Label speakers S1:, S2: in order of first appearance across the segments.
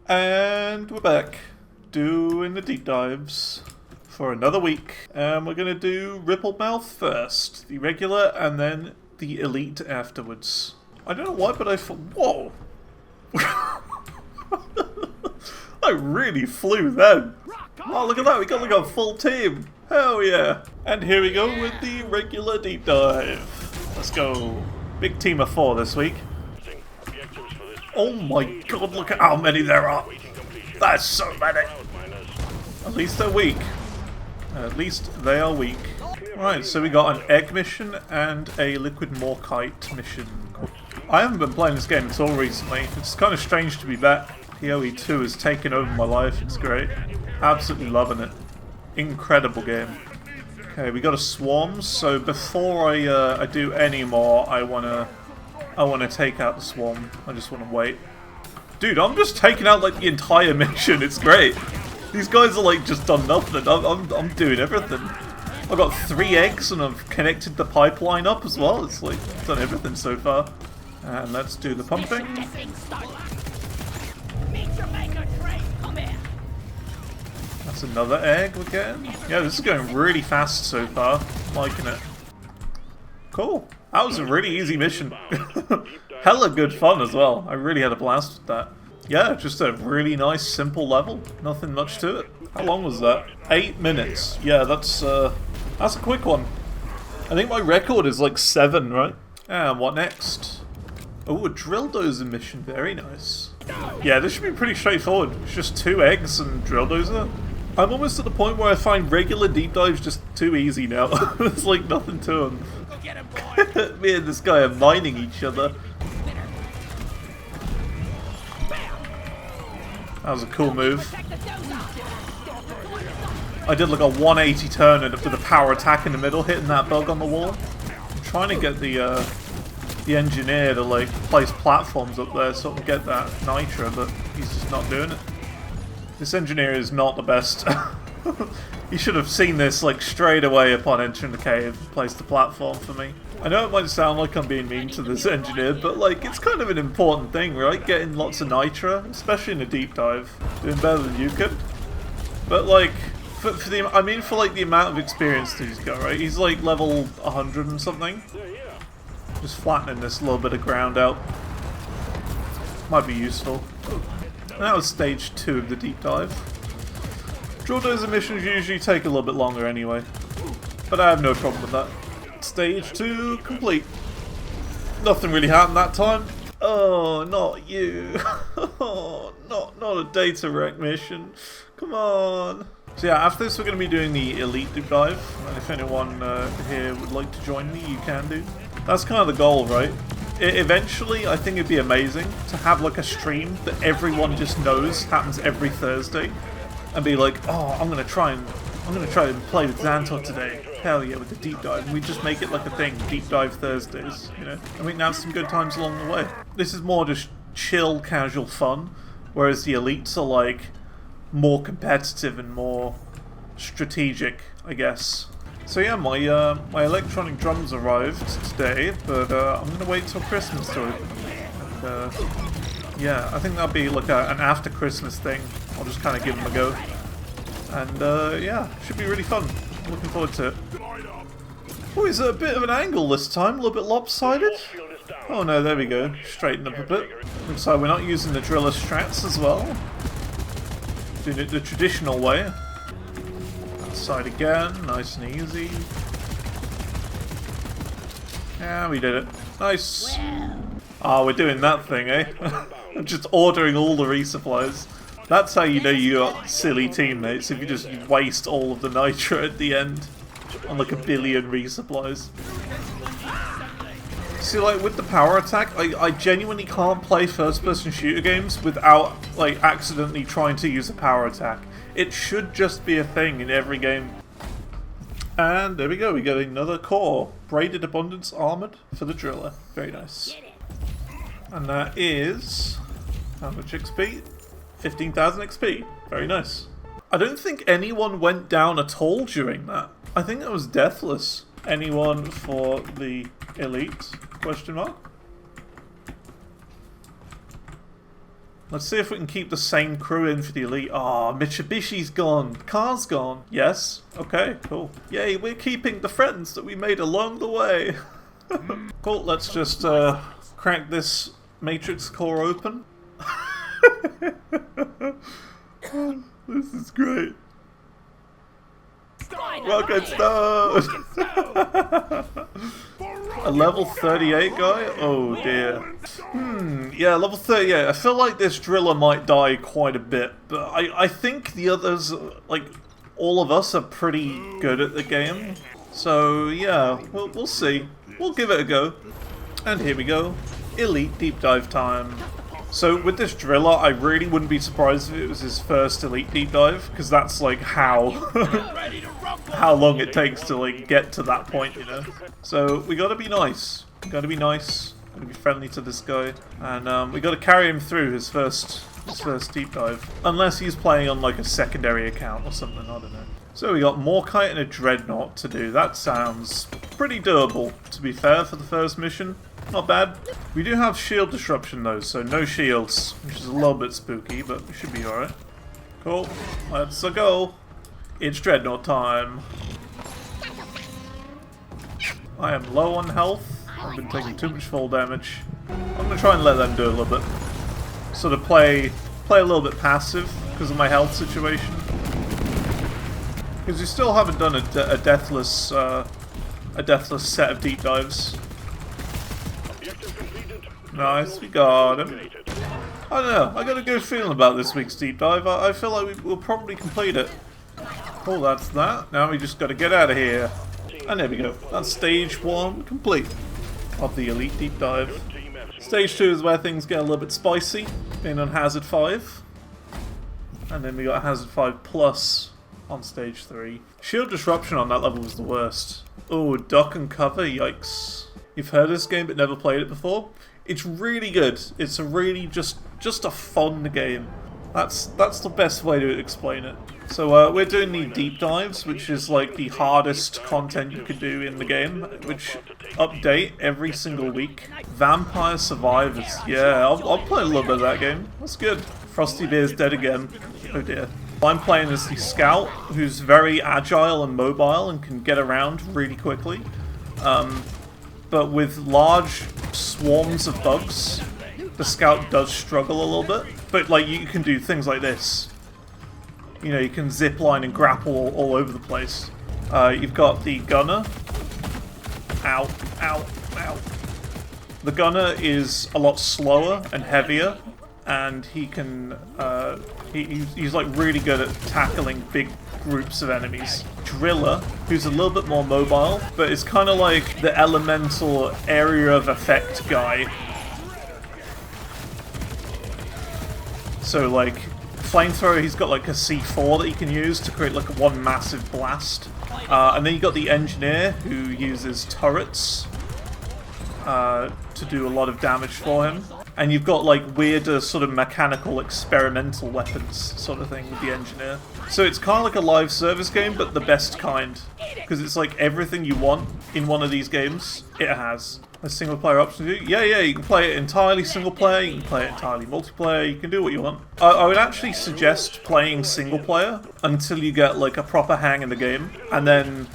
S1: And we're back doing the deep dives for another week. And we're going to do Rippled Mouth first, the regular, and then the elite afterwards. I don't know why, but I thought, whoa! I really flew then. Oh, look at that, we got like a full team. Hell yeah. And here we go with the regular deep dive. Let's go. Big team of 4 this week. Oh my god, look at how many there are. That's so many. At least they're weak. At least they are weak. Right, so we got an egg mission and a liquid morkite mission. I haven't been playing this game at all recently. It's kind of strange to be back. PoE 2 has taken over my life. It's great. Absolutely loving it. Incredible game. Okay, we got a swarm. So before I do any more, I wanna take out the swarm. I just wanna wait. Dude, I'm just taking out like the entire mission. It's great. These guys are like just done nothing. I'm doing everything. I've got 3 eggs and I've connected the pipeline up as well. It's like done everything so far. And let's do the pumping. That's another egg we're getting. Yeah, this is going really fast so far. I'm liking it. Cool. That was a really easy mission. Hella good fun as well. I really had a blast with that. Yeah, just a really nice, simple level. Nothing much to it. How long was that? 8 minutes. Yeah, that's a quick one. I think my record is like 7, right? And what next? Oh, a drill dozer mission. Very nice. Yeah, this should be pretty straightforward. It's just 2 eggs and drill dozer. I'm almost at the point where I find regular deep dives just too easy now. There's like nothing to them. Me and this guy are mining each other. That was a cool move. I did like a 180 turn and with a power attack in the middle, hitting that bug on the wall. I'm trying to get the engineer to like place platforms up there so I can get that nitra, but he's just not doing it. This engineer is not the best. He should have seen this like straight away upon entering the cave and placed the platform for me. I know it might sound like I'm being mean to this engineer, but like it's kind of an important thing, right? Getting lots of nitra, especially in a deep dive. Doing better than you could. But like, for like the amount of experience that he's got, right? He's like level 100 and something. Just flattening this little bit of ground out. Might be useful. And that was stage 2 of the deep dive. Drill dozer missions usually take a little bit longer anyway. But I have no problem with that. Stage 2 complete. Nothing really happened that time. Oh, not you. Oh, not a data wreck mission. Come on. So yeah, after this we're going to be doing the elite deep dive. And if anyone here would like to join me, you can do. That's kind of the goal, right? Eventually, I think it'd be amazing to have like a stream that everyone just knows happens every Thursday, and be like, oh, I'm gonna try and play with Zantor today. Hell yeah, with the deep dive. And we just make it like a thing, deep dive Thursdays, you know. And we can have some good times along the way. This is more just chill, casual fun, whereas the elites are like more competitive and more strategic, I guess. So yeah, my electronic drums arrived today, but I'm gonna wait till Christmas to open them. And, yeah, I think that'll be like an after Christmas thing. I'll just kind of give them a go, and yeah, should be really fun. I'm looking forward to it. Oh, is it a bit of an angle this time? A little bit lopsided? Oh no, there we go. Straighten up a bit. Looks like we're not using the driller strats as well. Doing it the traditional way. Side again, nice and easy. Yeah, we did it. Nice. Ah, we're doing that thing, eh? I'm just ordering all the resupplies. That's how you know you got silly teammates, if you just waste all of the nitra at the end on like a billion resupplies. See, like with the power attack, I genuinely can't play first-person shooter games without like accidentally trying to use a power attack. It should just be a thing in every game. And there we go, we get another core. Braided Abundance Armored for the driller. Very nice. And that is... how much XP? 15,000 XP. Very nice. I don't think anyone went down at all during that. I think that was deathless. Anyone for the elite? Question mark? Let's see if we can keep the same crew in for the elite. Ah, Mitsubishi's gone. Car's gone. Yes. Okay, cool. Yay, we're keeping the friends that we made along the way. Cool, let's just crack this matrix core open. This is great. Rocket Stone! A level 38 guy? Oh dear. Yeah, level 38. I feel like this driller might die quite a bit, but I think the others, like, all of us are pretty good at the game. So yeah, we'll see. We'll give it a go. And here we go. Elite deep dive time. So with this driller, I really wouldn't be surprised if it was his first elite deep dive, because that's like how long it takes to like get to that point, you know. So we gotta be nice. Gotta be nice. Gotta be friendly to this guy, and we gotta carry him through his first deep dive, unless he's playing on like a secondary account or something. I don't know. So we got Morkite and a Dreadnought to do. That sounds pretty doable, to be fair, for the first mission. Not bad. We do have shield disruption though, so no shields, which is a little bit spooky, but we should be alright. Cool. Let's go. It's Dreadnought time. I am low on health. I've been taking too much fall damage. I'm gonna try and let them do a little bit. Sort of play a little bit passive because of my health situation. Because we still haven't done a deathless set of deep dives. Nice, we got him. I don't know, I got a good feeling about this week's deep dive. I feel like we'll probably complete it. Oh, that's that. Now we just got to get out of here. And there we go. That's stage 1 complete of the elite deep dive. Stage 2 is where things get a little bit spicy, being on Hazard 5. And then we got Hazard 5 Plus on stage 3. Shield disruption on that level was the worst. Oh, duck and cover, yikes. You've heard of this game but never played it before? It's really good. It's a really just a fun game. That's the best way to explain it. So we're doing the deep dives, which is like the hardest content you could do in the game, which update every single week. Vampire Survivors. Yeah, I'll play a little bit of that game. That's good. Frosty Beer's dead again. Oh dear. I'm playing as the scout, who's very agile and mobile and can get around really quickly. But with large swarms of bugs, the scout does struggle a little bit. But like, you can do things like this. You know, you can zip line and grapple all over the place. You've got the gunner. Ow, ow, ow. The gunner is a lot slower and heavier, and he can he's like really good at tackling big groups of enemies. Driller, who's a little bit more mobile, but is kind of like the elemental area of effect guy. So like, flamethrower, he's got like a C4 that he can use to create like one massive blast. And then you got the engineer, who uses turrets to do a lot of damage for him. And you've got like weirder sort of mechanical experimental weapons sort of thing with the engineer. So it's kind of like a live service game, but the best kind. Because it's like everything you want in one of these games, it has. A single player option to do? Yeah, you can play it entirely single player, you can play it entirely multiplayer, you can do what you want. I would actually suggest playing single player until you get like a proper hang in the game. And then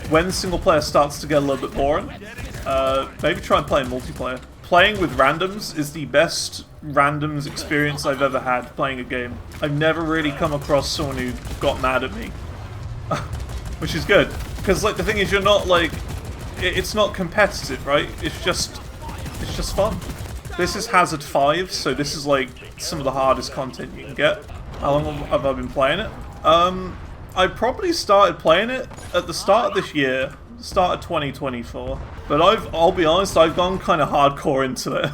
S1: when single player starts to get a little bit boring, maybe try and play multiplayer. Playing with randoms is the best randoms experience I've ever had playing a game. I've never really come across someone who got mad at me. Which is good. Because like the thing is, you're not like... It's not competitive, right? It's just fun. This is Hazard 5, so this is like some of the hardest content you can get. How long have I been playing it? I probably started playing it at the start of this year. Start of 2024, but I'll be honest, I've gone kind of hardcore into it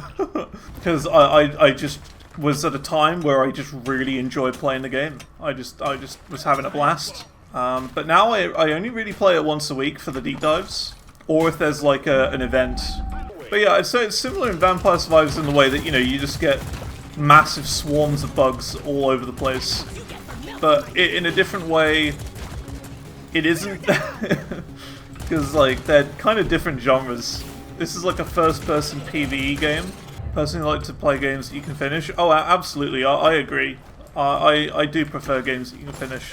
S1: because I just was at a time where I just really enjoyed playing the game. I just was having a blast. But now I only really play it once a week for the deep dives, or if there's like an event. But yeah, I'd say it's similar in Vampire Survivors in the way that, you know, you just get massive swarms of bugs all over the place, but in a different way. It isn't. Because, like, they're kind of different genres. This is like a first-person PvE game, Personally, like to play games that you can finish. Oh, absolutely, I agree. I do prefer games that you can finish.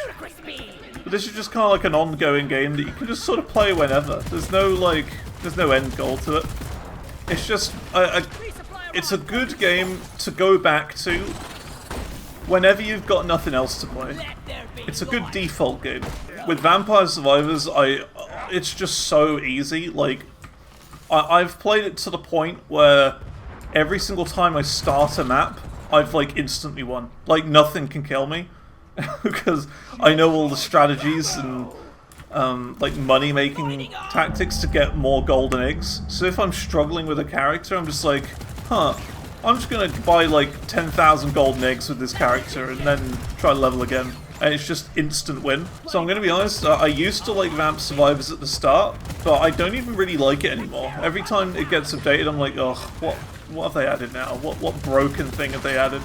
S1: But this is just kind of like an ongoing game that you can just sort of play whenever. There's no end goal to it. It's just it's a good game to go back to whenever you've got nothing else to play. It's a good default game. With Vampire Survivors, it's just so easy. Like, I've played it to the point where every single time I start a map, I've like instantly won. Like, nothing can kill me because I know all the strategies and like money-making tactics to get more golden eggs. So if I'm struggling with a character, I'm just like, huh, I'm just gonna buy like 10,000 golden eggs with this character and then try to level again. And it's just instant win. So I'm gonna be honest, I used to like Vamp Survivors at the start, but I don't even really like it anymore. Every time it gets updated, I'm like, oh, what have they added now? What broken thing have they added?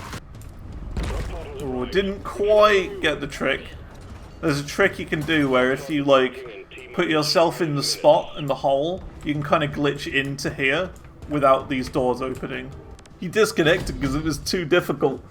S1: Oh, didn't quite get the trick. There's a trick you can do where if you like put yourself in the spot in the hole, you can kind of glitch into here without these doors opening. He disconnected because it was too difficult.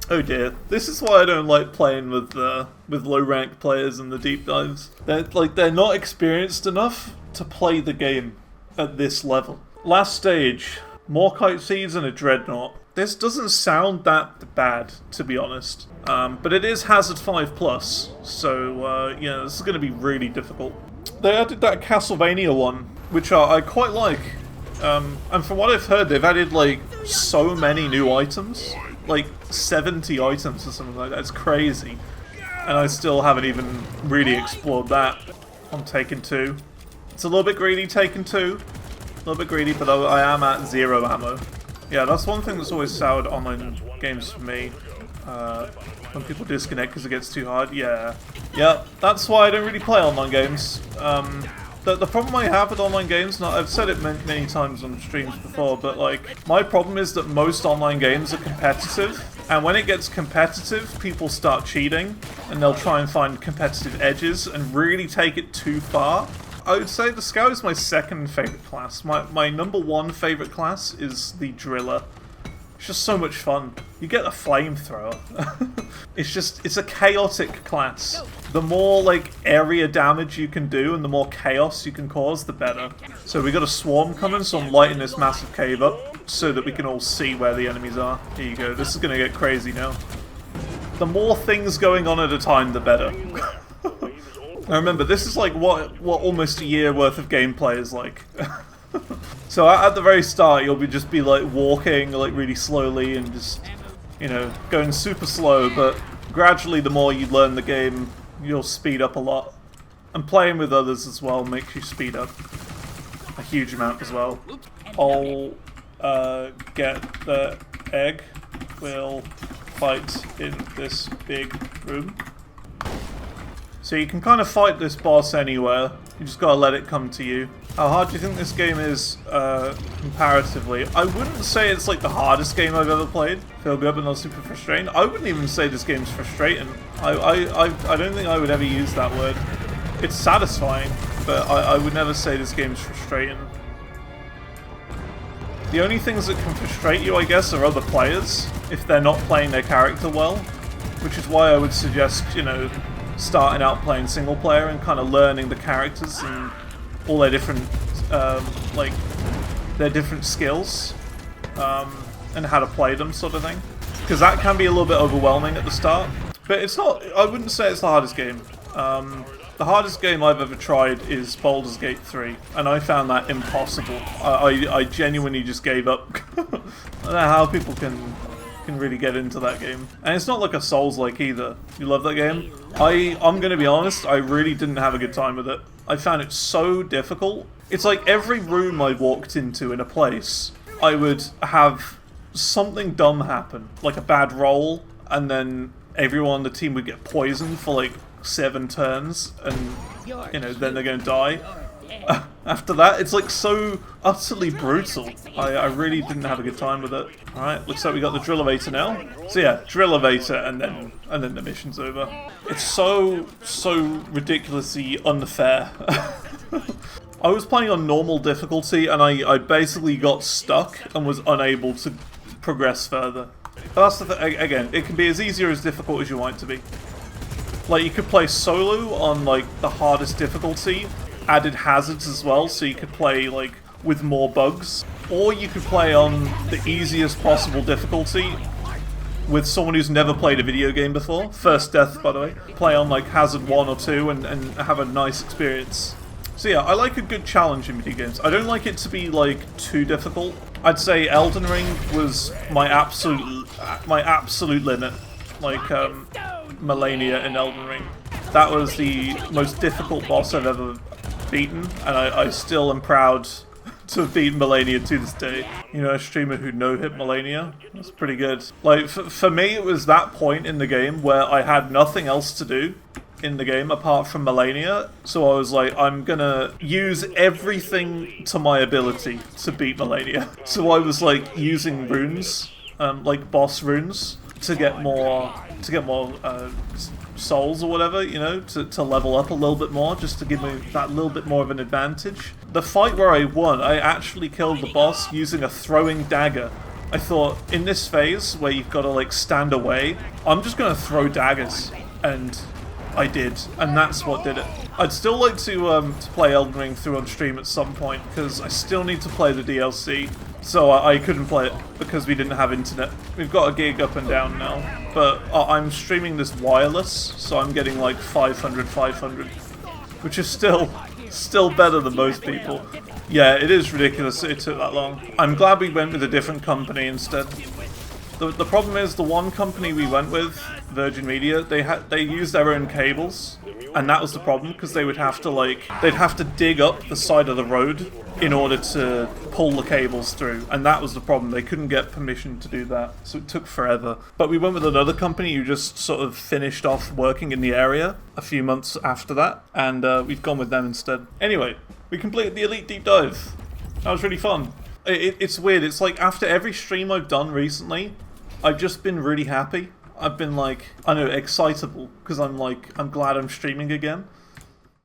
S1: Oh dear. This is why I don't like playing with low rank players in the deep dives. They're not experienced enough to play the game at this level. Last stage, more kite seeds and a dreadnought. This doesn't sound that bad, to be honest. But it is Hazard 5+, so yeah, this is going to be really difficult. They added that Castlevania one, which I quite like. And from what I've heard, they've added like so many new items. Like 70 items or something like that. It's crazy. And I still haven't even really explored that. I'm Taken 2. It's a little bit greedy, Taken 2. A little bit greedy, but I am at 0 ammo. Yeah, that's one thing that's always soured online games for me. When people disconnect because it gets too hard. Yeah, that's why I don't really play online games. The problem I have with online games, and I've said it many times on streams before, but like, my problem is that most online games are competitive, and when it gets competitive, people start cheating, and they'll try and find competitive edges and really take it too far. I would say the Scout is my second favourite class. My number one favourite class is the Driller. It's just so much fun. You get a flamethrower. It's a chaotic class. The more like area damage you can do and the more chaos you can cause, the better. So we got a swarm coming, so I'm lighting this massive cave up so that we can all see where the enemies are. Here you go. This is gonna get crazy now. The more things going on at a time, the better. Now remember, this is like what almost a year worth of gameplay is like. So at the very start, you'll just be like walking like really slowly and just, you know, going super slow, but gradually the more you learn the game, you'll speed up a lot. And playing with others as well makes you speed up a huge amount as well. I'll get the egg. We'll fight in this big room. So you can kind of fight this boss anywhere. You just gotta let it come to you. How hard do you think this game is, comparatively? I wouldn't say it's like the hardest game I've ever played. Feel good but not super frustrating. I wouldn't even say this game's frustrating. I don't think I would ever use that word. It's satisfying, but I would never say this game's frustrating. The only things that can frustrate you, I guess, are other players, if they're not playing their character well. Which is why I would suggest, you know, starting out playing single player and kind of learning the characters and all their different, like, their different skills, and how to play them, sort of thing. Because that can be a little bit overwhelming at the start. But it's not, I wouldn't say it's the hardest game. The hardest game I've ever tried is Baldur's Gate 3, and I found that impossible. I genuinely just gave up. I don't know how people can really get into that game. And it's not like a Souls-like either. You love that game? I'm gonna be honest, I really didn't have a good time with it. I found it so difficult. It's like every room I walked into in a place, I would have something dumb happen, like a bad roll, and then everyone on the team would get poisoned for like 7 turns, and, you know, then they're gonna die. After that, it's like so utterly brutal. I really didn't have a good time with it. Alright, looks like we got the drill elevator now. So yeah, drill elevator and then the mission's over. It's so ridiculously unfair. I was playing on normal difficulty, and I basically got stuck and was unable to progress further. But that's the thing, again, it can be as easy or as difficult as you want it to be. Like, you could play solo on, like, the hardest difficulty, added hazards as well, so you could play, like, with more bugs. Or you could play on the easiest possible difficulty with someone who's never played a video game before. First death, by the way. Play on, like, Hazard 1 or 2 and have a nice experience. So yeah, I like a good challenge in video games. I don't like it to be, like, too difficult. I'd say Elden Ring was my absolute limit. Like, Melania in Elden Ring. That was the most difficult boss I've ever beaten, and I still am proud to have beaten Melania to this day. You know, a streamer who no-hit Melania? That's pretty good. Like, for me, it was that point in the game where I had nothing else to do in the game apart from Melania, so I was like, I'm gonna use everything to my ability to beat Melania. So I was like using runes, like boss runes, to get more souls or whatever, you know, to level up a little bit more, just to give me that little bit more of an advantage. The fight where I won, I actually killed the boss using a throwing dagger. I thought, in this phase where you've got to like stand away, I'm just gonna throw daggers, and I did, and that's what did it. I'd still like to play Elden Ring through on stream at some point, because I still need to play the DLC. So I couldn't play it because we didn't have internet. We've got a gig up and down now, but I'm streaming this wireless, so I'm getting like 500, which is still better than most people. Yeah, it is ridiculous it took that long. I'm glad we went with a different company instead. The problem is the one company we went with, Virgin Media, they used their own cables, and that was the problem because they would have to they'd have to dig up the side of the road in order to pull the cables through, and that was the problem. They couldn't get permission to do that, so it took forever. But we went with another company who just sort of finished off working in the area a few months after that, and we've gone with them instead. Anyway, we completed the Elite Deep Dive. That was really fun. It's weird, it's like after every stream I've done recently, I've just been really happy. I've been like, I know, excitable, because I'm glad I'm streaming again.